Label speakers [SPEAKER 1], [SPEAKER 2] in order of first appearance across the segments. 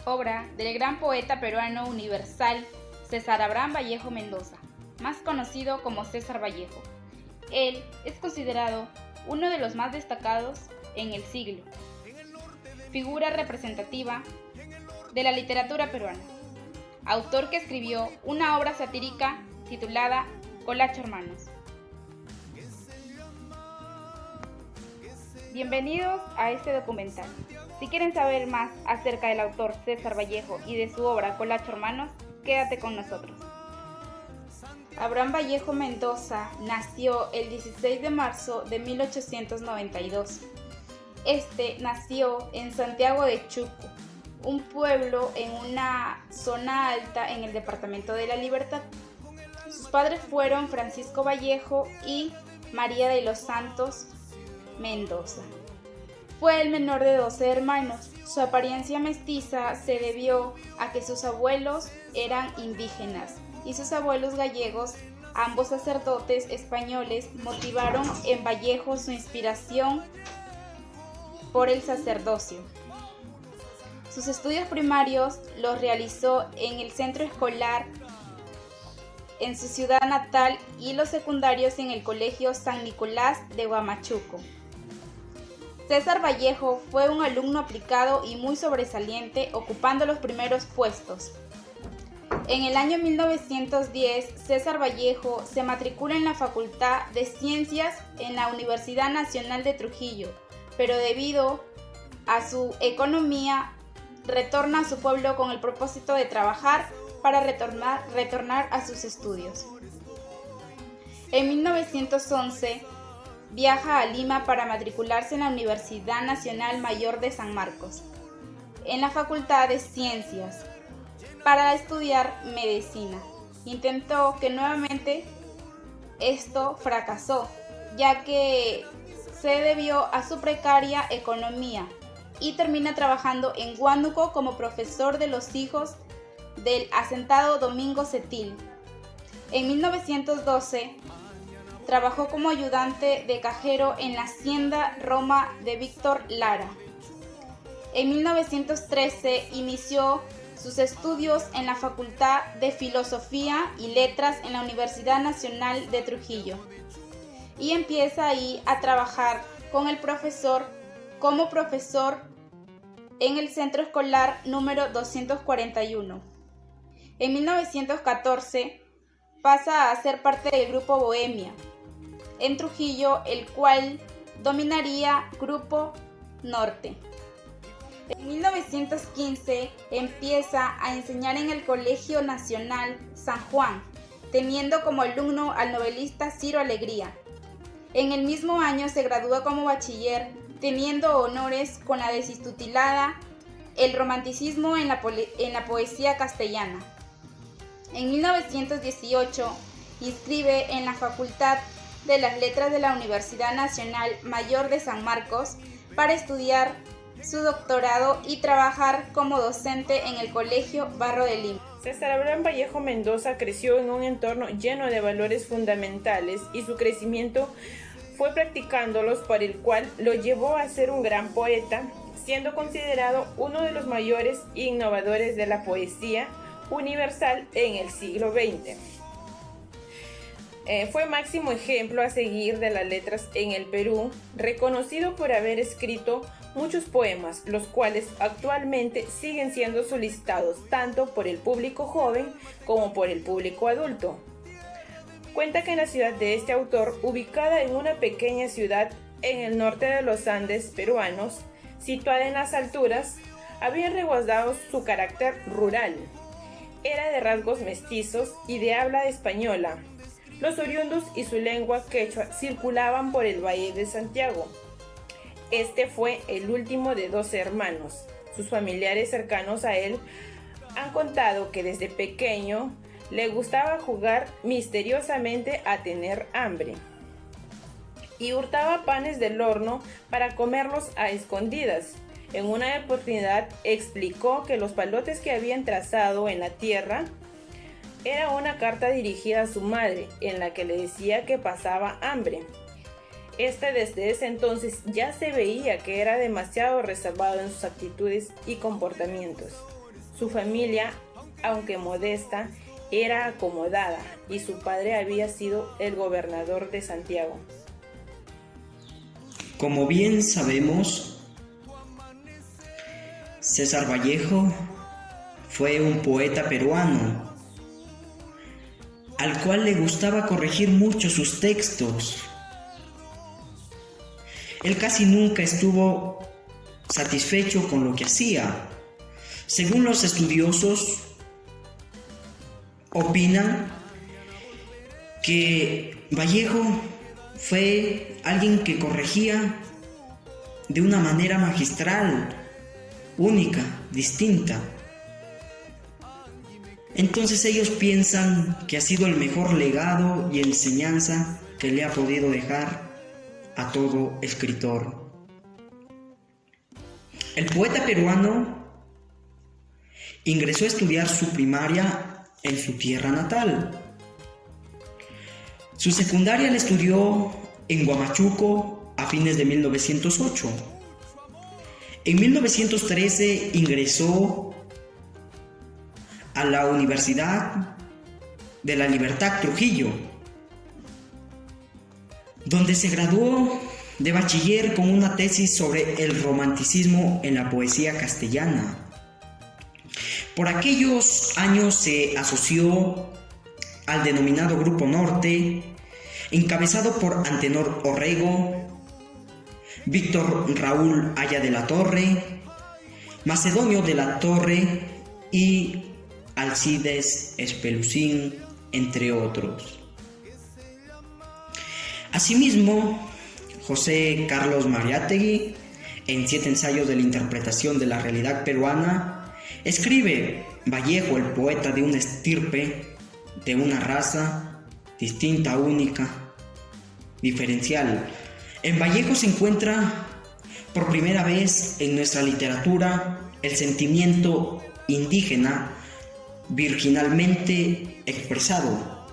[SPEAKER 1] obra del gran poeta peruano universal César Abraham Vallejo Mendoza, más conocido como César Vallejo. Él es considerado uno de los más destacados en el siglo, figura representativa de la literatura peruana, autor que escribió una obra satírica titulada Colacho Hermanos. Bienvenidos a este documental. Si quieren saber más acerca del autor César Vallejo y de su obra Colacho Hermanos, quédate con nosotros. Abraham Vallejo Mendoza nació el 16 de marzo de 1892. Nació en Santiago de Chuco, un pueblo en una zona alta en el departamento de La Libertad. Sus padres fueron Francisco Vallejo y María de los Santos Mendoza. Fue el menor de 12 hermanos. Su apariencia mestiza se debió a que sus abuelos eran indígenas y sus abuelos gallegos, ambos sacerdotes españoles, motivaron en Vallejo su inspiración por el sacerdocio. Sus estudios primarios los realizó en el centro escolar en su ciudad natal y los secundarios en el Colegio San Nicolás de Huamachuco. César Vallejo fue un alumno aplicado y muy sobresaliente, ocupando los primeros puestos. En el año 1910, César Vallejo se matricula en la Facultad de Ciencias en la Universidad Nacional de Trujillo, pero debido a su economía, retorna a su pueblo con el propósito de trabajar para retornar a sus estudios. En 1911, viaja a Lima para matricularse en la Universidad Nacional Mayor de San Marcos, en la Facultad de Ciencias, para estudiar medicina. Intentó que nuevamente esto fracasó, ya que se debió a su precaria economía, y termina trabajando en Huánuco como profesor de los hijos del asentado Domingo Cetil. En 1912, trabajó como ayudante de cajero en la Hacienda Roma de Víctor Lara. En 1913 inició sus estudios en la Facultad de Filosofía y Letras en la Universidad Nacional de Trujillo y empieza ahí a trabajar como profesor en el centro escolar número 241. En 1914 pasa a ser parte del Grupo Bohemia en Trujillo, el cual dominaría Grupo Norte. En 1915 empieza a enseñar en el Colegio Nacional San Juan, teniendo como alumno al novelista Ciro Alegría. En el mismo año se gradúa como bachiller, teniendo honores con la destitutilada El romanticismo en la poesía castellana. En 1918 inscribe en la Facultad de las Letras de la Universidad Nacional Mayor de San Marcos para estudiar su doctorado y trabajar como docente en el Colegio Barro de Lima.
[SPEAKER 2] César Abraham Vallejo Mendoza creció en un entorno lleno de valores fundamentales y su crecimiento fue practicándolos, por el cual lo llevó a ser un gran poeta, siendo considerado uno de los mayores innovadores de la poesía universal en el siglo XX. Fue máximo ejemplo a seguir de las letras en el Perú, reconocido por haber escrito muchos poemas, los cuales actualmente siguen siendo solicitados tanto por el público joven como por el público adulto. Cuenta que en la ciudad de este autor, ubicada en una pequeña ciudad en el norte de los Andes peruanos, situada en las alturas, había resguardado su carácter rural. Era de rasgos mestizos y de habla española. Los oriundos y su lengua quechua circulaban por el Valle de Santiago. Este fue el último de 12 hermanos. Sus familiares cercanos a él han contado que desde pequeño le gustaba jugar misteriosamente a tener hambre y hurtaba panes del horno para comerlos a escondidas. En una oportunidad explicó que los palotes que habían trazado en la tierra era una carta dirigida a su madre en la que le decía que pasaba hambre. Desde ese entonces ya se veía que era demasiado reservado en sus actitudes y comportamientos. Su familia, aunque modesta, era acomodada y su padre había sido el gobernador de Santiago.
[SPEAKER 3] Como bien sabemos, César Vallejo fue un poeta peruano al cual le gustaba corregir mucho sus textos. Él casi nunca estuvo satisfecho con lo que hacía. Según los estudiosos, opinan que Vallejo fue alguien que corregía de una manera magistral, única, distinta. Entonces ellos piensan que ha sido el mejor legado y enseñanza que le ha podido dejar a todo escritor. El poeta peruano ingresó a estudiar su primaria en su tierra natal. Su secundaria la estudió en Huamachuco a fines de 1908. En 1913 ingresó a la Universidad de la Libertad Trujillo, donde se graduó de bachiller con una tesis sobre el romanticismo en la poesía castellana. Por aquellos años se asoció al denominado Grupo Norte, encabezado por Antenor Orrego, Víctor Raúl Aya de la Torre, Macedonio de la Torre y Alcides Espelucín, entre otros. Asimismo, José Carlos Mariátegui, en 7 ensayos de la interpretación de la realidad peruana, escribe: Vallejo, el poeta de una estirpe, de una raza distinta, única, diferencial. En Vallejo se encuentra por primera vez en nuestra literatura el sentimiento indígena virginalmente expresado.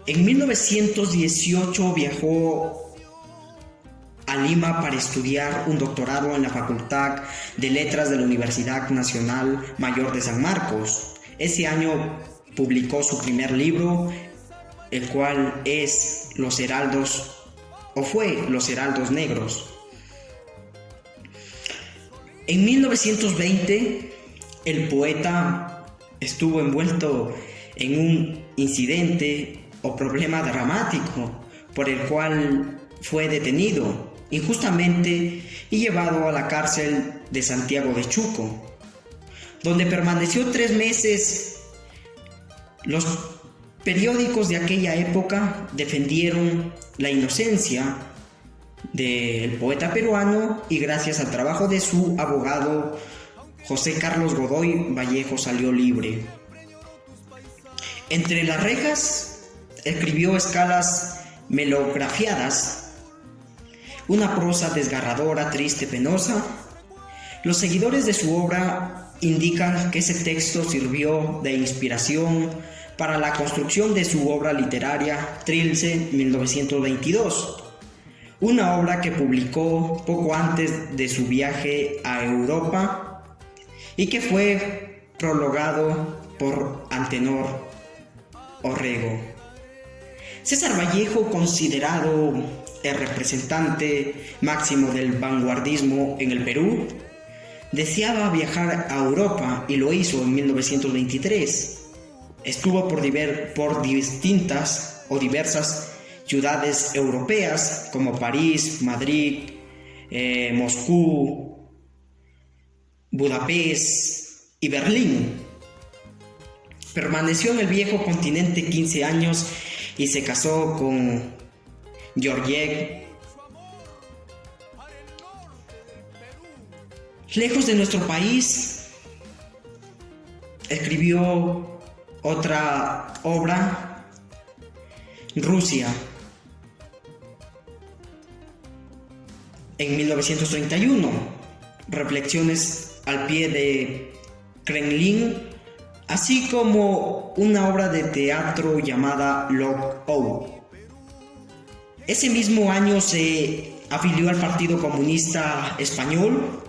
[SPEAKER 3] En 1918 viajó a Lima para estudiar un doctorado en la Facultad de Letras de la Universidad Nacional Mayor de San Marcos. Ese año publicó su primer libro, el cual es Los Heraldos, o fue Los Heraldos Negros. En 1920, el poeta estuvo envuelto en un incidente o problema dramático por el cual fue detenido injustamente y llevado a la cárcel de Santiago de Chuco, donde permaneció 3 meses. Los periódicos de aquella época defendieron la inocencia del poeta peruano y gracias al trabajo de su abogado José Carlos Godoy, Vallejo salió libre. Entre las rejas escribió escalas melografiadas, una prosa desgarradora, triste, penosa. Los seguidores de su obra indican que ese texto sirvió de inspiración para la construcción de su obra literaria Trilce 1922, una obra que publicó poco antes de su viaje a Europa y que fue prologado por Antenor Orrego. César Vallejo, considerado el representante máximo del vanguardismo en el Perú, deseaba viajar a Europa y lo hizo en 1923. Estuvo por distintas o diversas ciudades europeas como París, Madrid, Moscú, Budapest y Berlín. Permaneció en el viejo continente 15 años y se casó con Georgette. Lejos de nuestro país, escribió otra obra, Rusia, en 1931, Reflexiones al pie de Kremlin, así como una obra de teatro llamada Lockout. Ese mismo año se afilió al Partido Comunista Español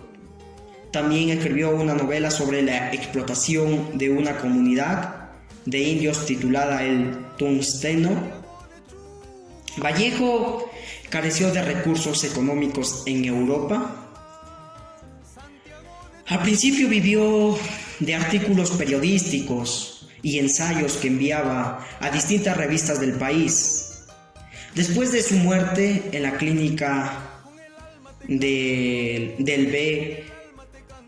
[SPEAKER 3] También escribió una novela sobre la explotación de una comunidad de indios titulada El Tungsteno. Vallejo careció de recursos económicos en Europa. Al principio vivió de artículos periodísticos y ensayos que enviaba a distintas revistas del país. Después de su muerte en la clínica del B.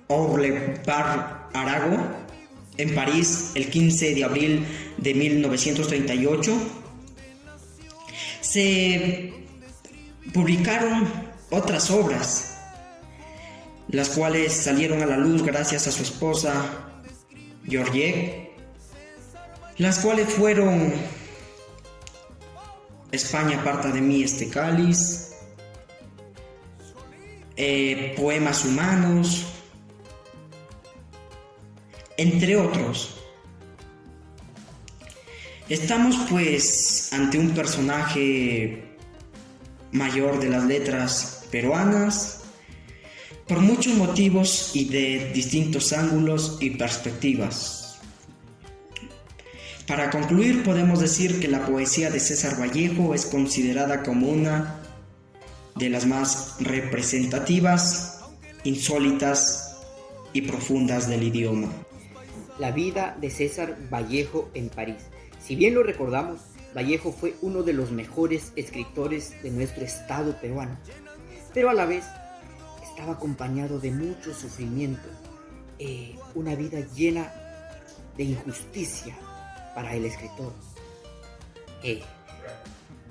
[SPEAKER 3] Orlebar-Arago, en París, el 15 de abril de 1938, se publicaron otras obras, las cuales salieron a la luz gracias a su esposa Georgette, las cuales fueron España aparta de mí este cáliz, Poemas humanos, entre otros. Estamos pues ante un personaje mayor de las letras peruanas, por muchos motivos y de distintos ángulos y perspectivas. Para concluir, podemos decir que la poesía de César Vallejo es considerada como una de las más representativas, insólitas y profundas del idioma.
[SPEAKER 4] La vida de César Vallejo en París. Si bien lo recordamos, Vallejo fue uno de los mejores escritores de nuestro estado peruano, pero a la vez estaba acompañado de mucho sufrimiento, una vida llena de injusticia para el escritor.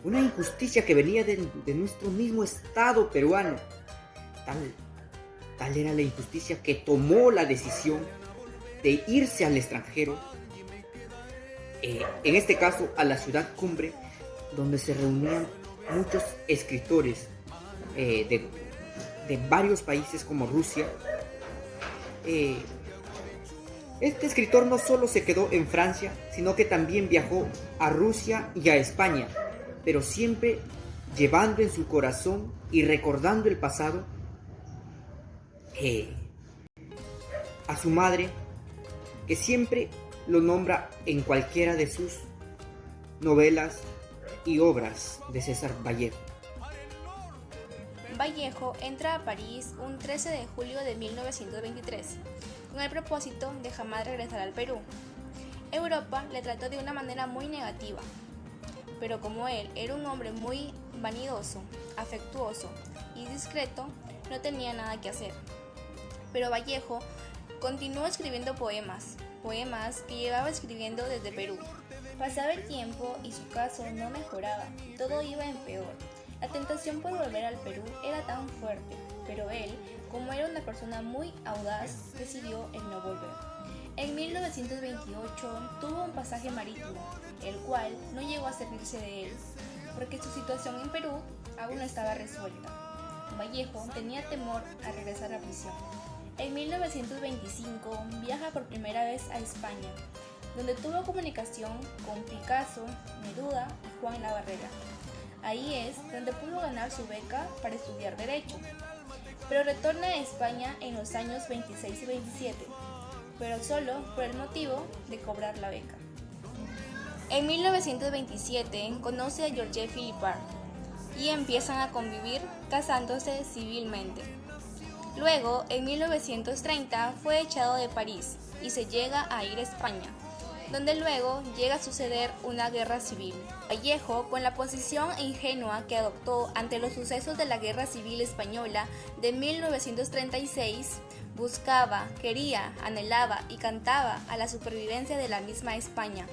[SPEAKER 4] Una injusticia que venía de nuestro mismo estado peruano. Tal era la injusticia que tomó la decisión de irse al extranjero, en este caso a la ciudad cumbre, donde se reunían muchos escritores de varios países como Rusia. Este escritor no solo se quedó en Francia, sino que también viajó a Rusia y a España, pero siempre llevando en su corazón y recordando el pasado a su madre, que siempre lo nombra en cualquiera de sus novelas y obras de César Vallejo.
[SPEAKER 5] Vallejo entra a París un 13 de julio de 1923, con el propósito de jamás regresar al Perú. Europa le trató de una manera muy negativa, pero como él era un hombre muy vanidoso, afectuoso y discreto, no tenía nada que hacer. Pero Vallejo continuó escribiendo poemas que llevaba escribiendo desde Perú. Pasaba el tiempo y su caso no mejoraba, todo iba en peor. La tentación por volver al Perú era tan fuerte, pero él, como era una persona muy audaz, decidió el no volver. En 1928 tuvo un pasaje marítimo, el cual no llegó a servirse de él, porque su situación en Perú aún no estaba resuelta. Vallejo tenía temor a regresar a prisión. En 1925 viaja por primera vez a España, donde tuvo comunicación con Picasso, Neruda y Juan Labarrera. Ahí es donde pudo ganar su beca para estudiar Derecho, pero retorna a España en los años 26 y 27, pero solo por el motivo de cobrar la beca. En 1927 conoce a Georgette Philippard y empiezan a convivir casándose civilmente. Luego, en 1930 fue echado de París y se llega a ir a España, donde luego llega a suceder una guerra civil. Vallejo, con la posición ingenua que adoptó ante los sucesos de la Guerra Civil Española de 1936, buscaba, quería, anhelaba y cantaba a la supervivencia de la misma España.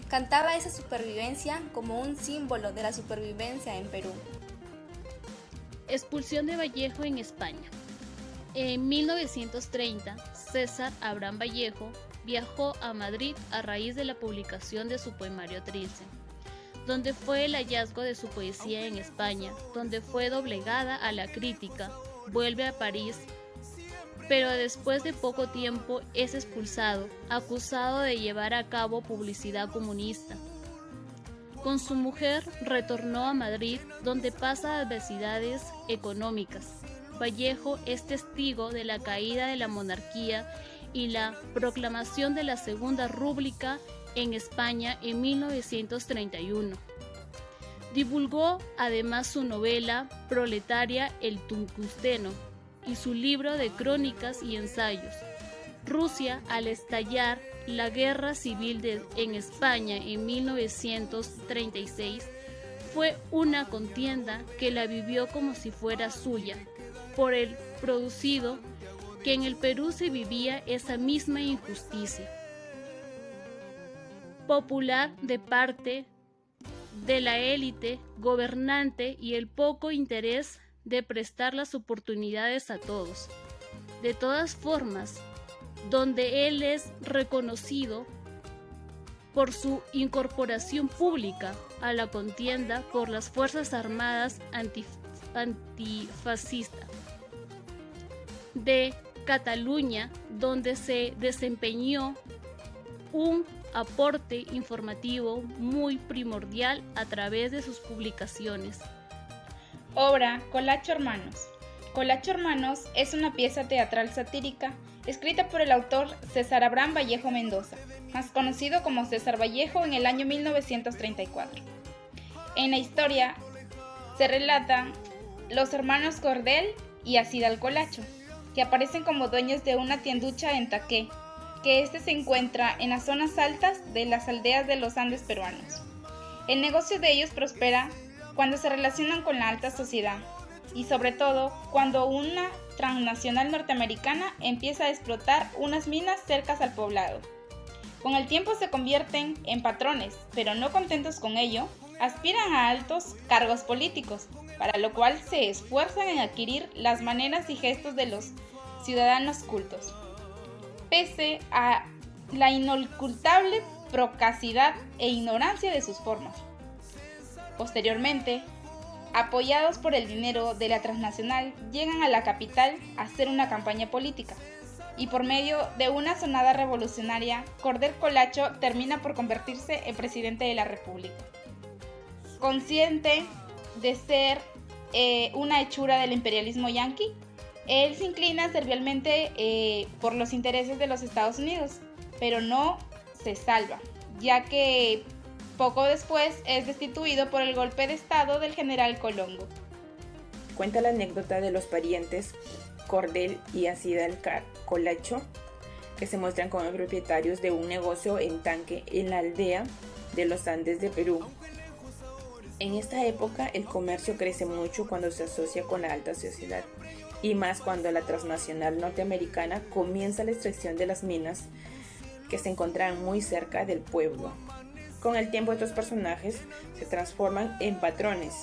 [SPEAKER 5] Cantaba esa supervivencia como un símbolo de la supervivencia en Perú.
[SPEAKER 6] Expulsión de Vallejo en España. En 1930, César Abraham Vallejo viajó a Madrid a raíz de la publicación de su poemario Trilce, donde fue el hallazgo de su poesía en España, donde fue doblegada a la crítica. Vuelve a París, pero después de poco tiempo es expulsado, acusado de llevar a cabo publicidad comunista. Con su mujer retornó a Madrid, donde pasa adversidades económicas. Vallejo es testigo de la caída de la monarquía y la proclamación de la Segunda República en España en 1931. Divulgó además su novela proletaria El Tungsteno y su libro de crónicas y ensayos. Rusia, al estallar la guerra civil en España en 1936, fue una contienda que la vivió como si fuera suya, por el producido que en el Perú se vivía esa misma injusticia popular de parte de la élite gobernante y el poco interés de prestar las oportunidades a todos. De todas formas, donde él es reconocido por su incorporación pública a la contienda por las Fuerzas Armadas antifascistas de Cataluña, donde se desempeñó un aporte informativo muy primordial a través de sus publicaciones.
[SPEAKER 1] Obra Colacho Hermanos. Colacho Hermanos es una pieza teatral satírica escrita por el autor César Abraham Vallejo Mendoza, más conocido como César Vallejo, en el año 1934. En la historia se relatan los hermanos Cordel y Acidal Colacho, que aparecen como dueños de una tienducha en Taqué, que se encuentra en las zonas altas de las aldeas de los Andes peruanos. El negocio de ellos prospera cuando se relacionan con la alta sociedad y sobre todo cuando una transnacional norteamericana empieza a explotar unas minas cercas al poblado. Con el tiempo se convierten en patrones, pero no contentos con ello, aspiran a altos cargos políticos, para lo cual se esfuerzan en adquirir las maneras y gestos de los ciudadanos cultos. Pese a la inocultable procacidad e ignorancia de sus formas. Posteriormente, apoyados por el dinero de la transnacional, llegan a la capital a hacer una campaña política, y por medio de una sonada revolucionaria, Cordel Colacho termina por convertirse en presidente de la República. Consciente de ser una hechura del imperialismo yanqui, él se inclina servialmente por los intereses de los Estados Unidos, pero no se salva, ya que poco después es destituido por el golpe de estado del general Colombo.
[SPEAKER 2] Cuenta la anécdota de los parientes Cordel y Acidal Colacho, que se muestran como propietarios de un negocio en Tanque en la aldea de los Andes de Perú. En esta época el comercio crece mucho cuando se asocia con la alta sociedad, y más cuando la transnacional norteamericana comienza la extracción de las minas que se encontraban muy cerca del pueblo. Con el tiempo estos personajes se transforman en patrones,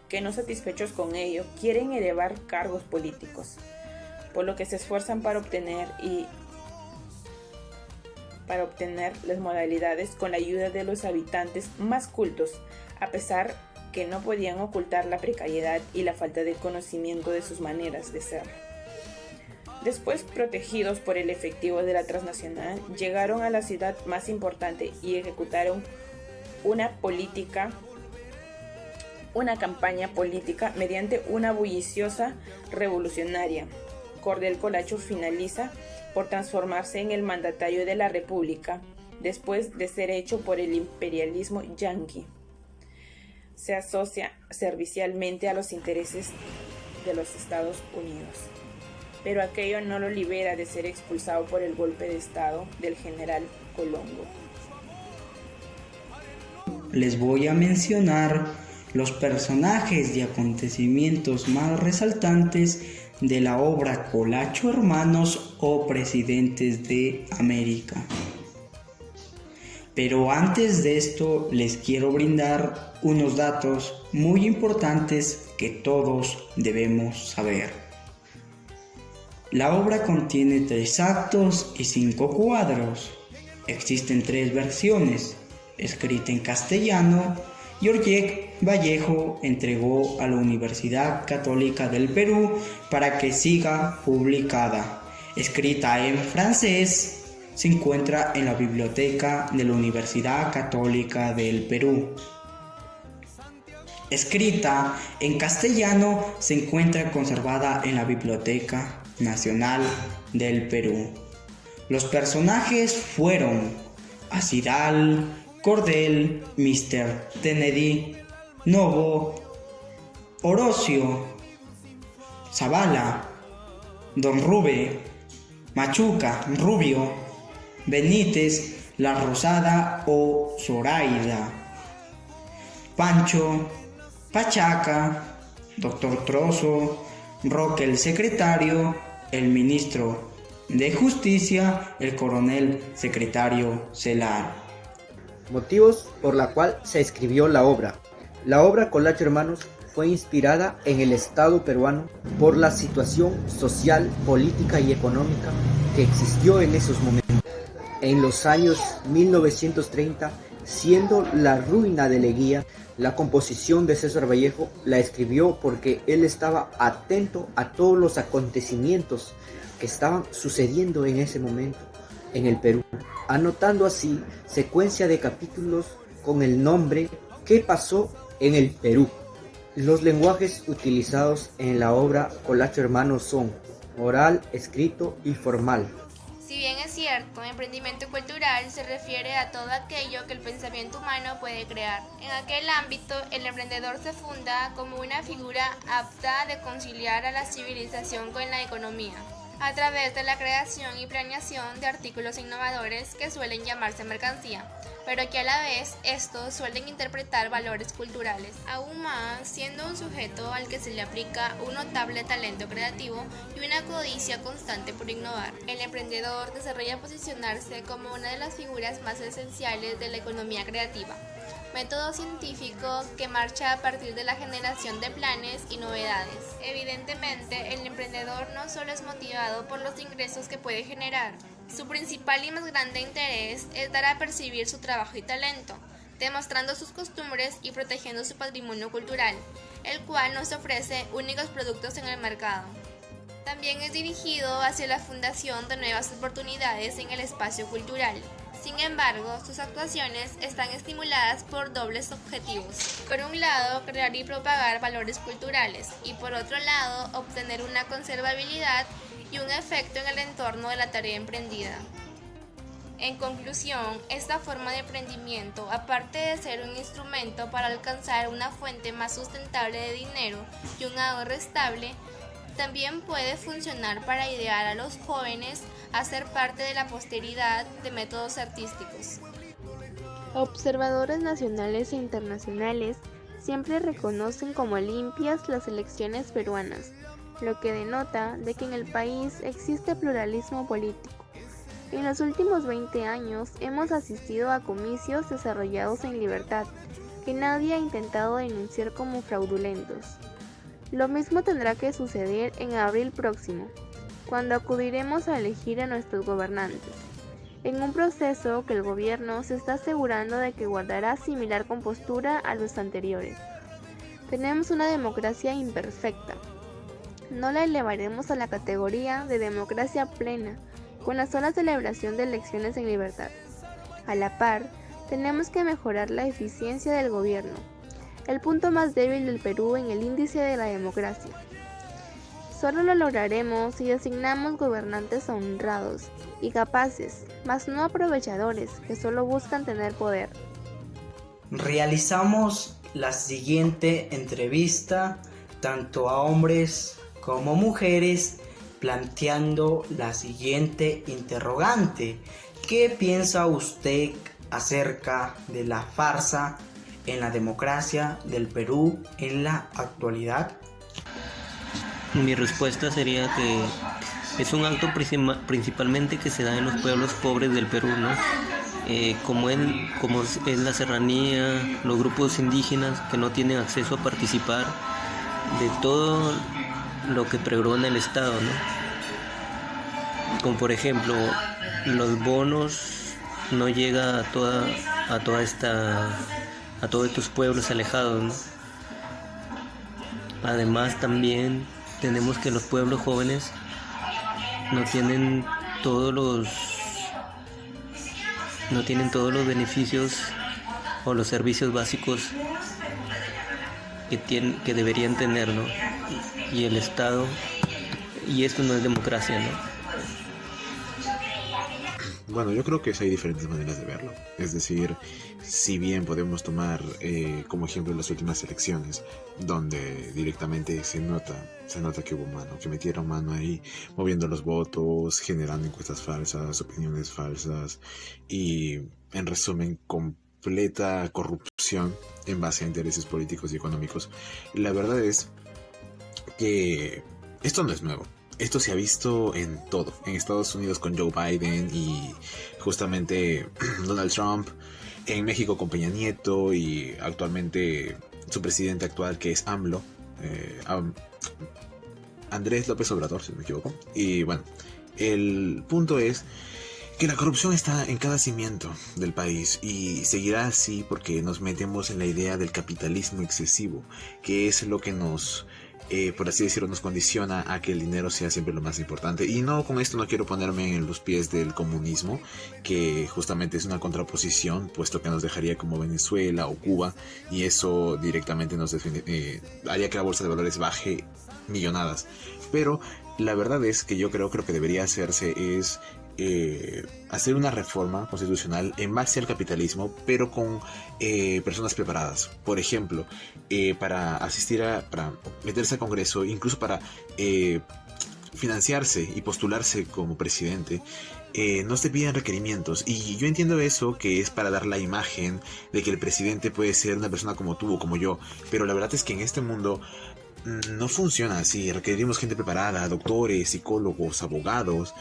[SPEAKER 2] que no satisfechos con ello quieren elevar cargos políticos, por lo que se esfuerzan para obtener las modalidades con la ayuda de los habitantes más cultos, a pesar que no podían ocultar la precariedad y la falta de conocimiento de sus maneras de ser. Después, protegidos por el efectivo de la transnacional, llegaron a la ciudad más importante y ejecutaron una campaña política mediante una bulliciosa revolucionaria. Cordel Colacho finaliza por transformarse en el mandatario de la República después de ser hecho por el imperialismo yanqui. Se asocia servicialmente a los intereses de los Estados Unidos, pero aquello no lo libera de ser expulsado por el golpe de estado del general Colombo.
[SPEAKER 3] Les voy a mencionar los personajes y acontecimientos más resaltantes de la obra Colacho Hermanos o Presidentes de América. Pero antes de esto les quiero brindar unos datos muy importantes que todos debemos saber. La obra contiene 3 actos y 5 cuadros. Existen 3 versiones, escrita en castellano, y Orllet Vallejo entregó a la Universidad Católica del Perú para que siga publicada. Escrita en francés, se encuentra en la biblioteca de la Universidad Católica del Perú. escrita en castellano, se encuentra conservada en la Biblioteca Nacional del Perú. Los personajes fueron Acidal, Cordel, Mr. Kennedy, Novo, Orocio, Zavala, Don Rube, Machuca, Rubio, Benítez, La Rosada o Zoraida, Pancho, Pachaca, Doctor Trozo, Roque el secretario, el ministro de Justicia, el coronel secretario Celar.
[SPEAKER 4] Motivos por la cual se escribió la obra. La obra Colacho Hermanos fue inspirada en el Estado peruano por la situación social, política y económica que existió en esos momentos. En los años 1930, siendo la ruina de Leguía, la composición de César Vallejo la escribió porque él estaba atento a todos los acontecimientos que estaban sucediendo en ese momento en el Perú, anotando así secuencia de capítulos con el nombre ¿Qué pasó en el Perú? Los lenguajes utilizados en la obra Colacho Hermanos son oral, escrito y formal.
[SPEAKER 5] Si bien es cierto, emprendimiento cultural se refiere a todo aquello que el pensamiento humano puede crear. En aquel ámbito, el emprendedor se funda como una figura apta de conciliar a la civilización con la economía, a través de la creación y planeación de artículos innovadores que suelen llamarse mercancía, pero que a la vez estos suelen interpretar valores culturales. Aún más, siendo un sujeto al que se le aplica un notable talento creativo y una codicia constante por innovar, el emprendedor desarrolla posicionarse como una de las figuras más esenciales de la economía creativa, método científico que marcha a partir de la generación de planes y novedades. Evidentemente, el emprendedor no solo es motivado por los ingresos que puede generar. Su principal y más grande interés es dar a percibir su trabajo y talento, demostrando sus costumbres y protegiendo su patrimonio cultural, el cual nos ofrece únicos productos en el mercado. También es dirigido hacia la fundación de nuevas oportunidades en el espacio cultural. Sin embargo, sus actuaciones están estimuladas por dobles objetivos. Por un lado, crear y propagar valores culturales, y por otro lado, obtener una conservabilidad y un efecto en el entorno de la tarea emprendida. En conclusión, esta forma de emprendimiento, aparte de ser un instrumento para alcanzar una fuente más sustentable de dinero y un ahorro estable, también puede funcionar para idear a los jóvenes a ser parte de la posteridad de métodos artísticos.
[SPEAKER 7] Observadores nacionales e internacionales siempre reconocen como limpias las elecciones peruanas, lo que denota de que en el país existe pluralismo político. En los últimos 20 años hemos asistido a comicios desarrollados en libertad, que nadie ha intentado denunciar como fraudulentos. Lo mismo tendrá que suceder en abril próximo, cuando acudiremos a elegir a nuestros gobernantes, en un proceso que el gobierno se está asegurando de que guardará similar compostura a los anteriores. Tenemos una democracia imperfecta. No la elevaremos a la categoría de democracia plena, con la sola celebración de elecciones en libertad. A la par, tenemos que mejorar la eficiencia del gobierno, el punto más débil del Perú en el índice de la democracia. Solo lo lograremos si designamos gobernantes honrados y capaces, mas no aprovechadores que solo buscan tener poder.
[SPEAKER 3] Realizamos la siguiente entrevista tanto a hombres como mujeres, planteando la siguiente interrogante: ¿qué piensa usted acerca de la farsa en la democracia del Perú en la actualidad?
[SPEAKER 8] Mi respuesta sería que es un acto principalmente que se da en los pueblos pobres del Perú, ¿no? Como es la serranía, los grupos indígenas que no tienen acceso a participar de todo lo que pregona el Estado, ¿no? Como por ejemplo, los bonos no llega a todos estos pueblos alejados, ¿no? Además también tenemos que los pueblos jóvenes no tienen todos los beneficios o los servicios básicos que deberían tener, ¿no? Y el Estado, y esto no es democracia, ¿no?
[SPEAKER 9] Bueno, yo creo que sí hay diferentes maneras de verlo. Es decir, si bien podemos tomar como ejemplo las últimas elecciones, donde directamente se nota que hubo mano, que metieron mano ahí, moviendo los votos, generando encuestas falsas, opiniones falsas y, en resumen, completa corrupción en base a intereses políticos y económicos. La verdad es que esto no es nuevo. Esto se ha visto en todo, en Estados Unidos con Joe Biden y justamente Donald Trump, en México con Peña Nieto y actualmente su presidente actual que es AMLO, Andrés López Obrador, si no me equivoco. Y bueno, el punto es que la corrupción está en cada cimiento del país y seguirá así porque nos metemos en la idea del capitalismo excesivo, que es lo que nos... por así decirlo, nos condiciona a que el dinero sea siempre lo más importante. Y no, con esto no quiero ponerme en los pies del comunismo, que justamente es una contraposición, puesto que nos dejaría como Venezuela o Cuba, y eso directamente nos haría que la bolsa de valores baje millonadas. Pero la verdad es que yo creo que lo que debería hacerse es hacer una reforma constitucional en base al capitalismo, pero con personas preparadas. Por ejemplo, para meterse al Congreso, incluso para financiarse y postularse como presidente, no se piden requerimientos. Y yo entiendo eso, que es para dar la imagen de que el presidente puede ser una persona como tú o como yo, pero la verdad es que en este mundo no funciona así. Requerimos gente preparada, doctores, psicólogos, abogados,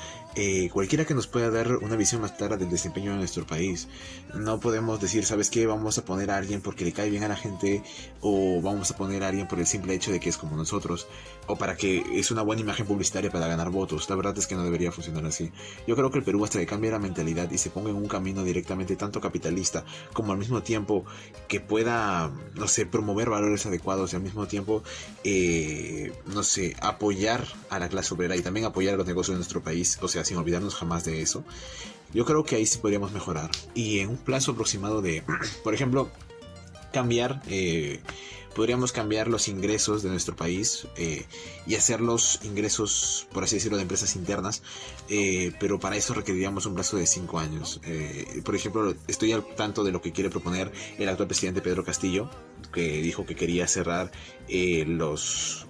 [SPEAKER 9] cualquiera que nos pueda dar una visión más clara del desempeño de nuestro país. No podemos decir, ¿sabes qué? Vamos a poner a alguien porque le cae bien a la gente, o vamos a poner a alguien por el simple hecho de que es como nosotros, o para que es una buena imagen publicitaria para ganar votos. La verdad es que no debería funcionar así. Yo creo que el Perú, hasta que cambie la mentalidad y se ponga en un camino directamente tanto capitalista como al mismo tiempo que pueda, no sé, promover valores adecuados y al mismo tiempo no sé, apoyar a la clase obrera y también apoyar a los negocios de nuestro país, o sea, sin olvidarnos jamás de eso. Yo creo que ahí sí podríamos mejorar. Y en un plazo aproximado de, por ejemplo, podríamos cambiar los ingresos de nuestro país y hacer los ingresos, por así decirlo, de empresas internas, pero para eso requeriríamos un plazo de 5 años. Por ejemplo, estoy al tanto de lo que quiere proponer el actual presidente Pedro Castillo, que dijo que quería cerrar los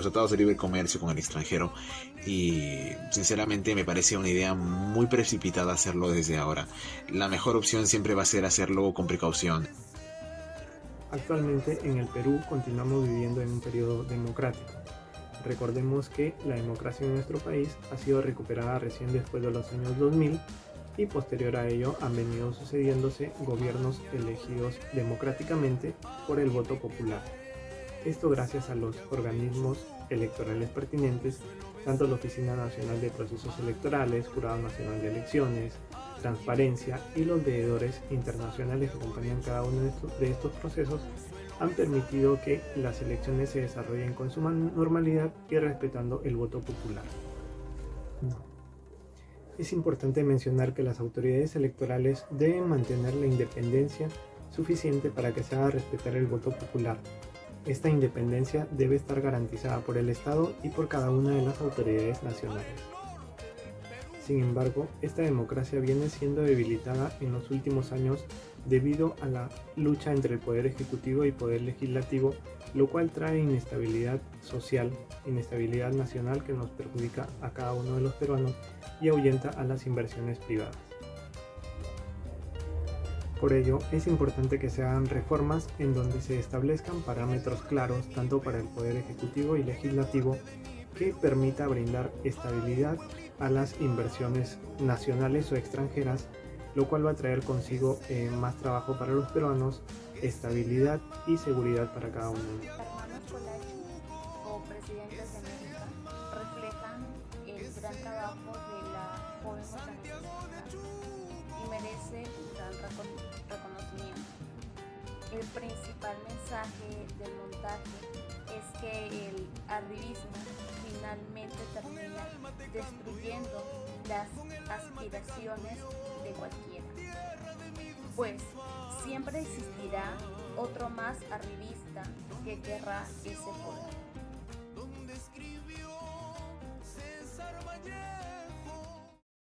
[SPEAKER 9] tratados de libre comercio con el extranjero, y sinceramente me parece una idea muy precipitada hacerlo desde ahora. La mejor opción siempre va a ser hacerlo con precaución.
[SPEAKER 10] Actualmente en el Perú continuamos viviendo en un periodo democrático. Recordemos que la democracia en nuestro país ha sido recuperada recién después de los años 2000 y posterior a ello han venido sucediéndose gobiernos elegidos democráticamente por el voto popular. Esto gracias a los organismos electorales pertinentes, tanto la Oficina Nacional de Procesos Electorales, Jurado Nacional de Elecciones, Transparencia y los veedores internacionales que acompañan cada uno de estos procesos, han permitido que las elecciones se desarrollen con suma normalidad y respetando el voto popular. Es importante mencionar que las autoridades electorales deben mantener la independencia suficiente para que se haga respetar el voto popular. Esta independencia debe estar garantizada por el Estado y por cada una de las autoridades nacionales. Sin embargo, esta democracia viene siendo debilitada en los últimos años debido a la lucha entre el Poder Ejecutivo y Poder Legislativo, lo cual trae inestabilidad social, inestabilidad nacional que nos perjudica a cada uno de los peruanos y ahuyenta a las inversiones privadas. Por ello, es importante que se hagan reformas en donde se establezcan parámetros claros tanto para el Poder Ejecutivo y Legislativo que permita brindar estabilidad a las inversiones nacionales o extranjeras, lo cual va a traer consigo más trabajo para los peruanos, estabilidad y seguridad para cada uno.
[SPEAKER 11] Hermanos Colachi, o presidentes de América, reflejan el gran trabajo de la joven organización y merece un gran reconocimiento. El principal mensaje del montaje es que el arribismo finalmente termina destruyendo las aspiraciones de cualquiera. Pues siempre existirá otro más arribista que querrá ese poder.